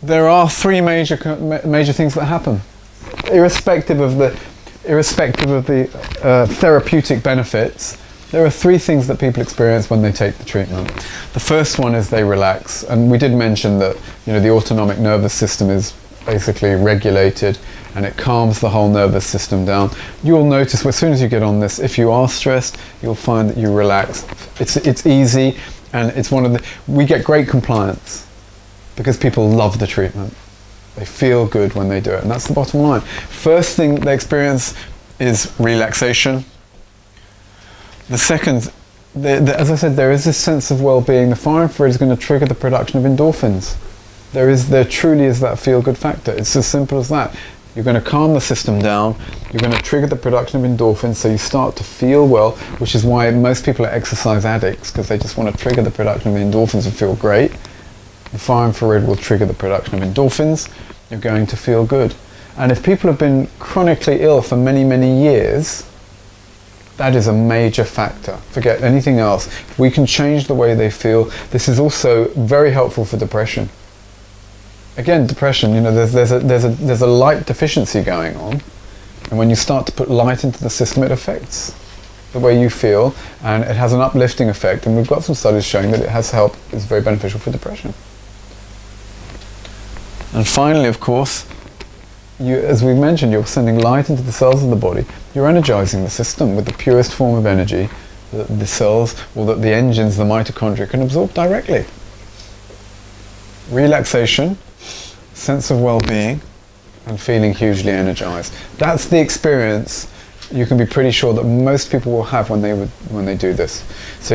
there are three major things that happen, irrespective of the therapeutic benefits. There are three things that people experience when they take the treatment. The first one is they relax, and we did mention that, you know, the autonomic nervous system is basically regulated, and it calms the whole nervous system down. You'll notice as soon as you get on this, if you are stressed, you'll find that you relax. It's easy, and it's we get great compliance because people love the treatment. They feel good when they do it, and that's the bottom line. First thing they experience is relaxation. The second, as I said, there is this sense of well-being. The fire infrared is going to trigger the production of endorphins. There truly is that feel-good factor. It's as simple as that. You're going to calm the system down. You're going to trigger the production of endorphins, so you start to feel well, which is why most people are exercise addicts, because they just want to trigger the production of endorphins and feel great. The fire infrared will trigger the production of endorphins. You're going to feel good. And if people have been chronically ill for many, many years, that is a major factor. Forget anything else. If we can change the way they feel, this is also very helpful for depression. Again, depression, you know, there's a light deficiency going on, and when you start to put light into the system, it affects the way you feel, and it has an uplifting effect. And we've got some studies showing that it has help. It's very beneficial for depression. And finally, of course, as we mentioned, you're sending light into the cells of the body. You're energizing the system with the purest form of energy that the cells, or that the engines, the mitochondria, can absorb directly. Relaxation, sense of well-being, and feeling hugely energized. That's the experience you can be pretty sure that most people will have when they do this. So